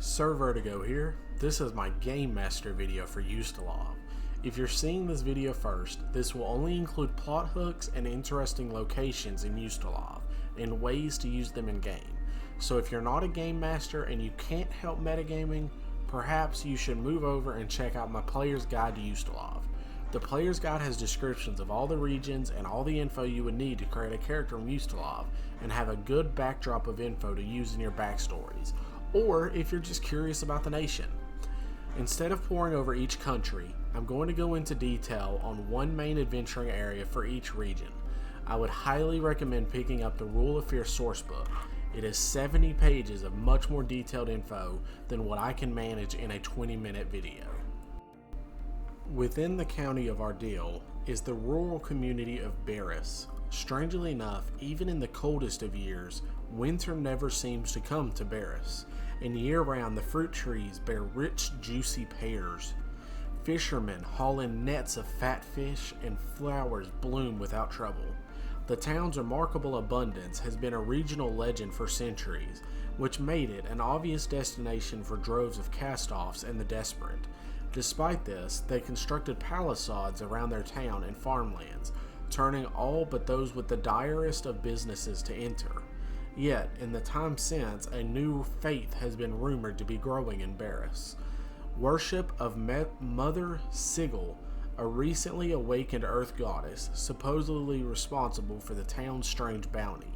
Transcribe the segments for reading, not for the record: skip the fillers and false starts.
Sir Vertigo here. This is my Game Master video for Ustalav. If you're seeing this video first, this will only include plot hooks and interesting locations in Ustalav, and ways to use them in game. So if you're not a Game Master and you can't help metagaming, perhaps you should move over and check out my Player's Guide to Ustalav. The Player's Guide has descriptions of all the regions and all the info you would need to create a character from Ustalav, and have a good backdrop of info to use in your backstories, or if you're just curious about the nation. Instead of pouring over each country, I'm going to go into detail on one main adventuring area for each region. I would highly recommend picking up the Rule of Fear sourcebook. It is 70 pages of much more detailed info than what I can manage in a 20-minute video. Within the county of Ardil is the rural community of Barris. Strangely enough, even in the coldest of years, winter never seems to come to Barris, and year-round the fruit trees bear rich, juicy pears. Fishermen haul in nets of fat fish, and flowers bloom without trouble. The town's remarkable abundance has been a regional legend for centuries, which made it an obvious destination for droves of cast-offs and the desperate. Despite this, they constructed palisades around their town and farmlands, turning all but those with the direst of businesses to enter. Yet, in the time since, a new faith has been rumored to be growing in Barris. Worship of Mother Sigil, a recently awakened earth goddess, supposedly responsible for the town's strange bounty.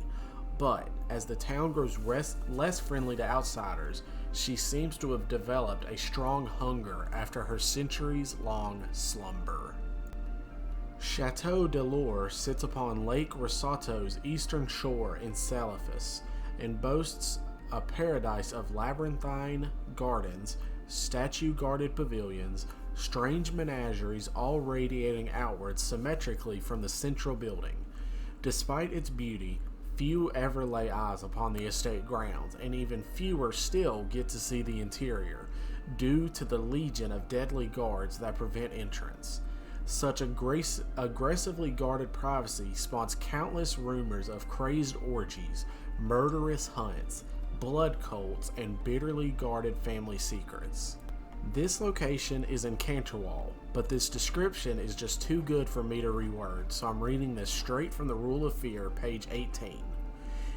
But, as the town grows less friendly to outsiders, she seems to have developed a strong hunger after her centuries-long slumber. Chateau de Lore sits upon Lake Risotto's eastern shore in Salafis, and boasts a paradise of labyrinthine gardens, statue-guarded pavilions, strange menageries, all radiating outwards symmetrically from the central building. Despite its beauty, few ever lay eyes upon the estate grounds, and even fewer still get to see the interior, due to the legion of deadly guards that prevent entrance. Such aggressively guarded privacy spawns countless rumors of crazed orgies, murderous hunts, blood cults, and bitterly guarded family secrets. This location is in Canterwall, but this description is just too good for me to reword, so I'm reading this straight from the Rule of Fear, page 18.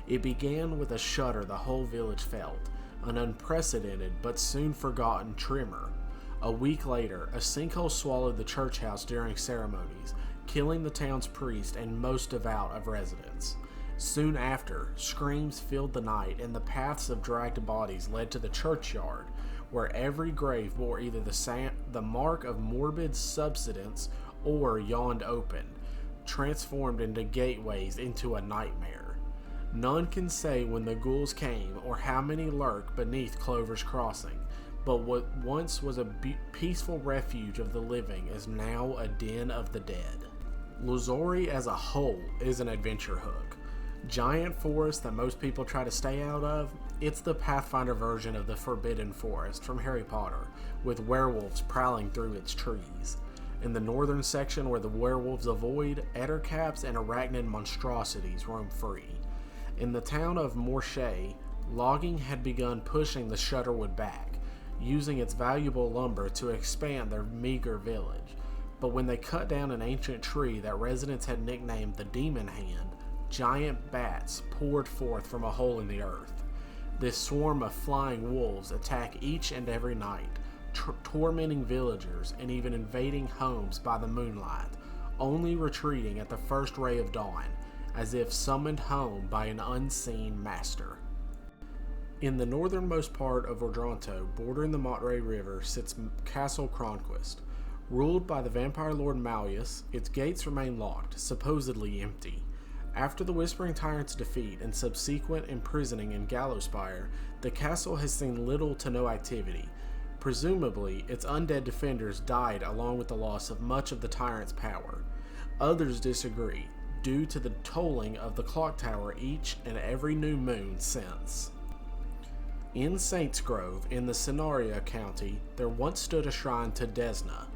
It began with a shudder the whole village felt, an unprecedented but soon forgotten tremor. A week later, a sinkhole swallowed the church house during ceremonies, killing the town's priest and most devout of residents. Soon after, screams filled the night, and the paths of dragged bodies led to the churchyard, where every grave bore either the mark of morbid subsidence or yawned open, transformed into gateways into a nightmare. None can say when the ghouls came or how many lurk beneath Clover's crossing, but what once was a peaceful refuge of the living is now a den of the dead. Luzori as a whole is an adventure hook. Giant forest that most people try to stay out of, it's the Pathfinder version of the Forbidden Forest from Harry Potter, with werewolves prowling through its trees. In the northern section where the werewolves avoid, ettercaps and arachnid monstrosities roam free. In the town of Morche, logging had begun pushing the Shudderwood back, using its valuable lumber to expand their meager village. But when they cut down an ancient tree that residents had nicknamed the Demon Hand, giant bats poured forth from a hole in the earth. This swarm of flying wolves attack each and every night, tormenting villagers and even invading homes by the moonlight, only retreating at the first ray of dawn, as if summoned home by an unseen master. In the northernmost part of Ordranto, bordering the Montre River, sits Castle Cronquist. Ruled by the vampire lord Malleus, its gates remain locked, supposedly empty. After the Whispering Tyrant's defeat and subsequent imprisoning in Gallowspire, the castle has seen little to no activity. Presumably, its undead defenders died along with the loss of much of the tyrant's power. Others disagree, due to the tolling of the clock tower each and every new moon since. In Saints Grove, in the Cenaria County, there once stood a shrine to Desna.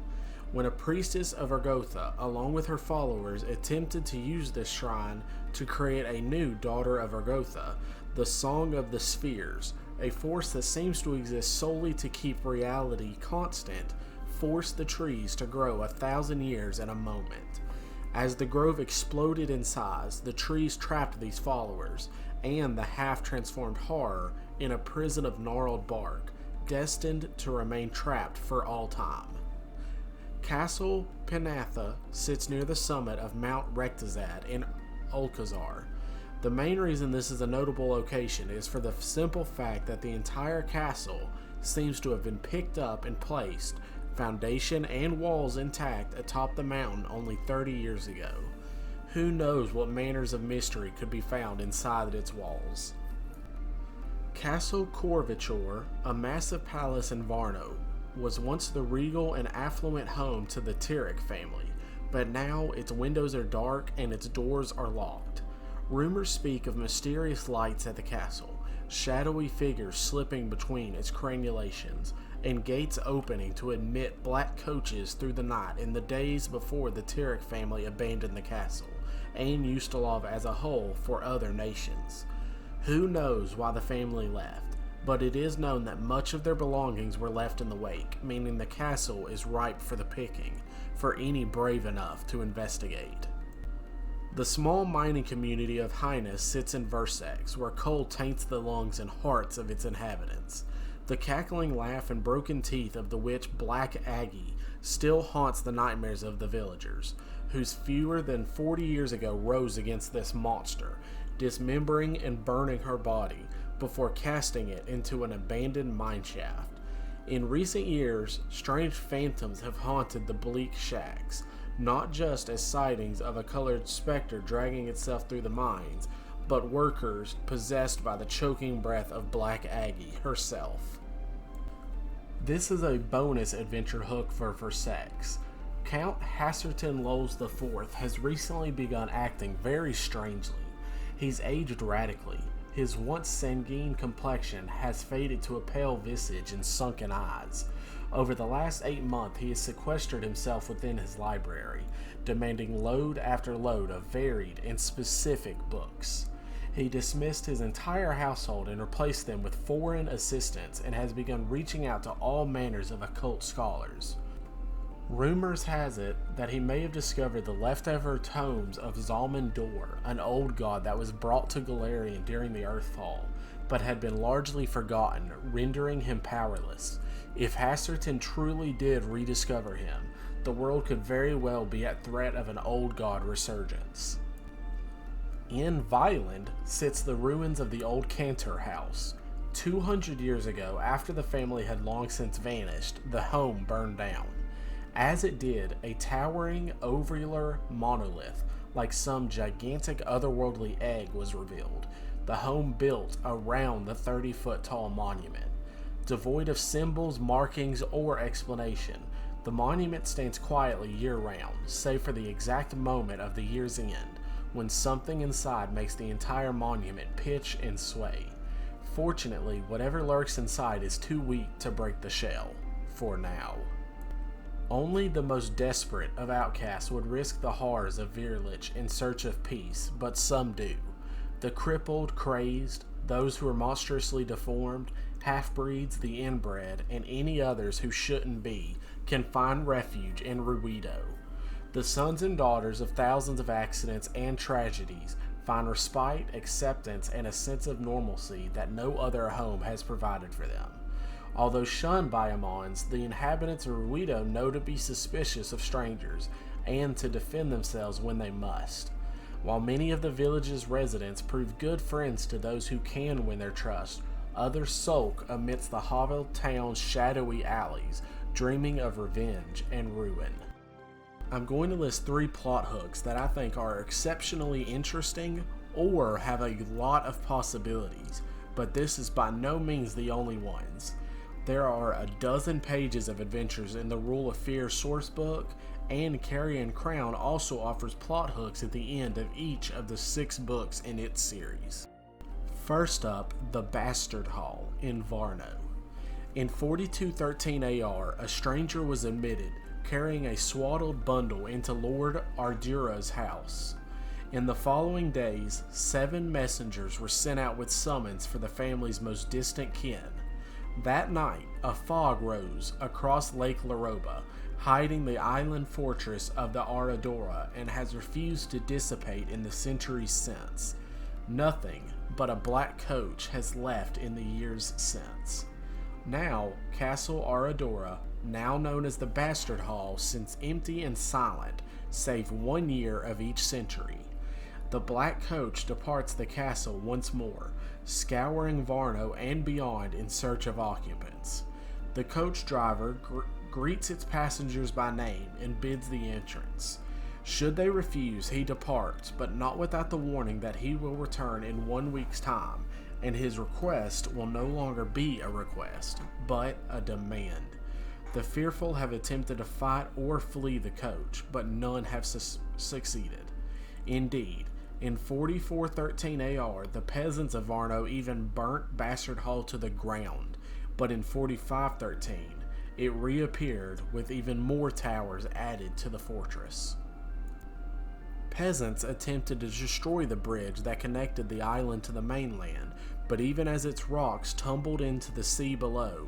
When a priestess of Argotha, along with her followers, attempted to use this shrine to create a new daughter of Argotha, the Song of the Spheres, a force that seems to exist solely to keep reality constant, forced the trees to grow 1,000 years in a moment. As the grove exploded in size, the trees trapped these followers and the half-transformed horror in a prison of gnarled bark, destined to remain trapped for all time. Castle Panatha sits near the summit of Mount Rectazad in Ulcazar. The main reason this is a notable location is for the simple fact that the entire castle seems to have been picked up and placed, foundation and walls intact, atop the mountain only 30 years ago. Who knows what manners of mystery could be found inside its walls. Castle Corvichore, a massive palace in Varno, was once the regal and affluent home to the Tyrek family, but now its windows are dark and its doors are locked. Rumors speak of mysterious lights at the castle, shadowy figures slipping between its crenulations, and gates opening to admit black coaches through the night in the days before the Tyrek family abandoned the castle, and Ustalav as a whole for other nations. Who knows why the family left, but it is known that much of their belongings were left in the wake, meaning the castle is ripe for the picking, for any brave enough to investigate. The small mining community of Hina sits in Versex, where coal taints the lungs and hearts of its inhabitants. The cackling laugh and broken teeth of the witch Black Aggie still haunts the nightmares of the villagers, whose fewer than 40 years ago rose against this monster, dismembering and burning her body before casting it into an abandoned mineshaft. In recent years, strange phantoms have haunted the bleak shacks, not just as sightings of a colored specter dragging itself through the mines, but workers possessed by the choking breath of Black Aggie herself. This is a bonus adventure hook for Versex. Count Hasterton Lowes IV has recently begun acting very strangely. He's aged radically. His once sanguine complexion has faded to a pale visage and sunken eyes. Over the last 8 months, he has sequestered himself within his library, demanding load after load of varied and specific books. He dismissed his entire household and replaced them with foreign assistants, and has begun reaching out to all manners of occult scholars. Rumors has it that he may have discovered the leftover tomes of Zalman Dor, an old god that was brought to Golarion during the Earthfall, but had been largely forgotten, rendering him powerless. If Hasterton truly did rediscover him, the world could very well be at threat of an old god resurgence. In Violend sits the ruins of the old Cantor house. 200 years ago, after the family had long since vanished, the home burned down. As it did, a towering, ovular monolith, like some gigantic otherworldly egg, was revealed, the home built around the 30-foot tall monument. Devoid of symbols, markings, or explanation, the monument stands quietly year-round, save for the exact moment of the year's end, when something inside makes the entire monument pitch and sway. Fortunately, whatever lurks inside is too weak to break the shell, for now. Only the most desperate of outcasts would risk the horrors of Virulence in search of peace, but some do. The crippled, crazed, those who are monstrously deformed, half-breeds, the inbred, and any others who shouldn't be, can find refuge in Ruido. The sons and daughters of thousands of accidents and tragedies find respite, acceptance, and a sense of normalcy that no other home has provided for them. Although shunned by Amons, the inhabitants of Ruido know to be suspicious of strangers, and to defend themselves when they must. While many of the village's residents prove good friends to those who can win their trust, others sulk amidst the Hovel town's shadowy alleys, dreaming of revenge and ruin. I'm going to list 3 plot hooks that I think are exceptionally interesting or have a lot of possibilities, but this is by no means the only ones. There are a dozen pages of adventures in the Rule of Fear sourcebook, and Carrion Crown also offers plot hooks at the end of each of the 6 books in its series. First up, The Bastard Hall in Varno. In 4213 AR, a stranger was admitted, carrying a swaddled bundle into Lord Ardura's house. In the following days, 7 messengers were sent out with summons for the family's most distant kin. That night, a fog rose across Lake Laroba, hiding the island fortress of the Aradora, and has refused to dissipate in the centuries since. Nothing but a black coach has left in the years since. Now, Castle Aradora, now known as the Bastard Hall, sits empty and silent, save 1 year of each century. The black coach departs the castle once more, scouring Varno and beyond in search of occupants. The coach driver greets its passengers by name and bids the entrance. Should they refuse, he departs, but not without the warning that he will return in 1 week's time, and his request will no longer be a request, but a demand. The fearful have attempted to fight or flee the coach, but none have succeeded. Indeed, in 4413 AR, the peasants of Varno even burnt Bastard Hall to the ground, but in 4513, it reappeared with even more towers added to the fortress. Peasants attempted to destroy the bridge that connected the island to the mainland, but even as its rocks tumbled into the sea below,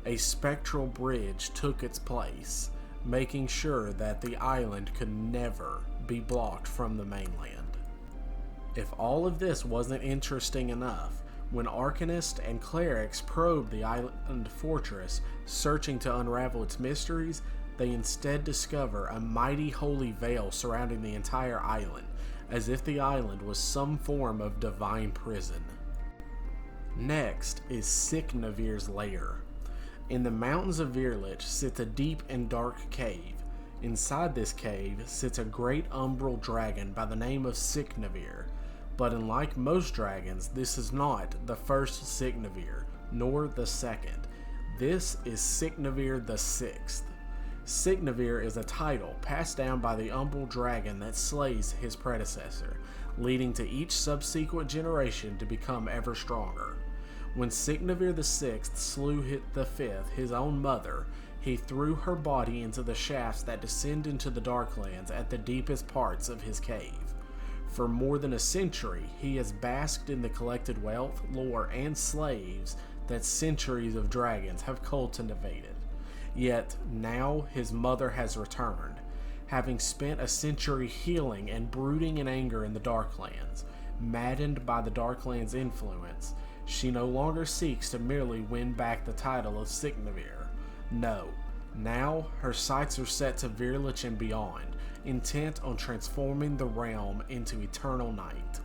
a spectral bridge took its place, making sure that the island could never be blocked from the mainland. If all of this wasn't interesting enough, when arcanists and clerics probed the island fortress, searching to unravel its mysteries, they instead discover a mighty holy veil surrounding the entire island, as if the island was some form of divine prison. Next is Siknavir's lair. In the mountains of Virlich sits a deep and dark cave. Inside this cave sits a great umbral dragon by the name of Siknavir. But unlike most dragons, this is not the first Siknavir, nor the second. This is Siknavir the Sixth. Siknavir is a title passed down by the umbral dragon that slays his predecessor, leading to each subsequent generation to become ever stronger. When Siknavir the Sixth slew the Fifth, his own mother, he threw her body into the shafts that descend into the Darklands at the deepest parts of his cave. For more than a century, he has basked in the collected wealth, lore, and slaves that centuries of dragons have cultivated. Yet, now his mother has returned, having spent a century healing and brooding in anger in the Darklands. Maddened by the Darklands' influence, she no longer seeks to merely win back the title of Siknavir. No, now her sights are set to Virlich and beyond, intent on transforming the realm into eternal night.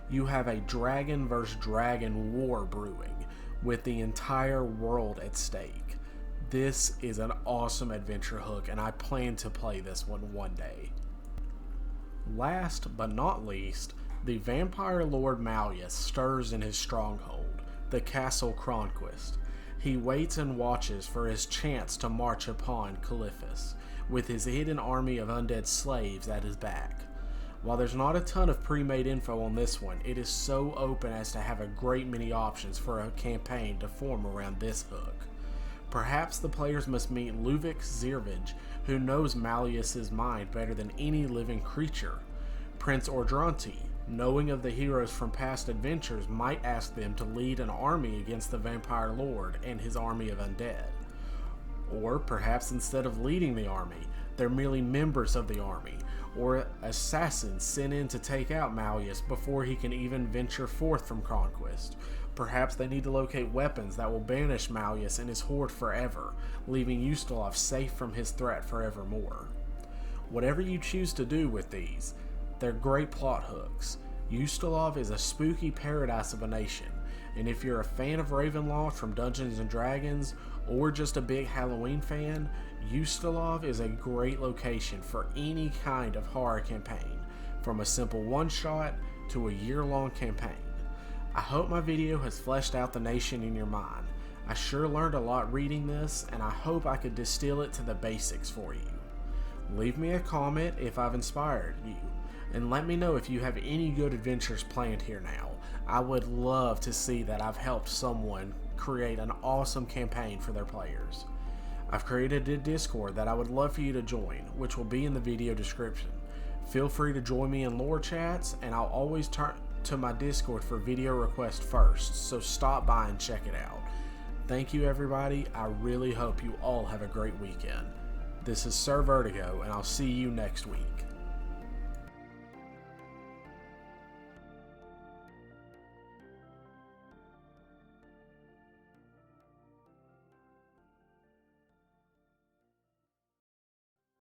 You have a dragon versus dragon war brewing, with the entire world at stake. This is an awesome adventure hook, and I plan to play this one day. Last but not least, the vampire lord Malleus stirs in his stronghold, the castle Cronquist. He waits and watches for his chance to march upon Caliphus, with his hidden army of undead slaves at his back. While there's not a ton of pre-made info on this one, it is so open as to have a great many options for a campaign to form around this hook. Perhaps the players must meet Luvic Zirvij, who knows Malleus's mind better than any living creature. Prince Ordranti, knowing of the heroes from past adventures, might ask them to lead an army against the vampire lord and his army of undead. Or perhaps instead of leading the army, they're merely members of the army, or assassins sent in to take out Malleus before he can even venture forth from Cronquist. Perhaps they need to locate weapons that will banish Malleus and his horde forever, leaving Ustalav safe from his threat forevermore. Whatever you choose to do with these, they're great plot hooks. Ustalav is a spooky paradise of a nation, and if you're a fan of Ravenloft from Dungeons & Dragons, or just a big Halloween fan, Ustalav is a great location for any kind of horror campaign, from a simple one-shot to a year-long campaign. I hope my video has fleshed out the nation in your mind. I sure learned a lot reading this, and I hope I could distill it to the basics for you. Leave me a comment if I've inspired you, and let me know if you have any good adventures planned here now. I would love to see that I've helped someone create an awesome campaign for their players. I've created a Discord that I would love for you to join, which will be in the video description. Feel free to join me in lore chats, and I'll always turn to my Discord for video requests first, so stop by and check it out. Thank you, everybody. I really hope you all have a great weekend. This is Sir Vertigo, and I'll see you next week.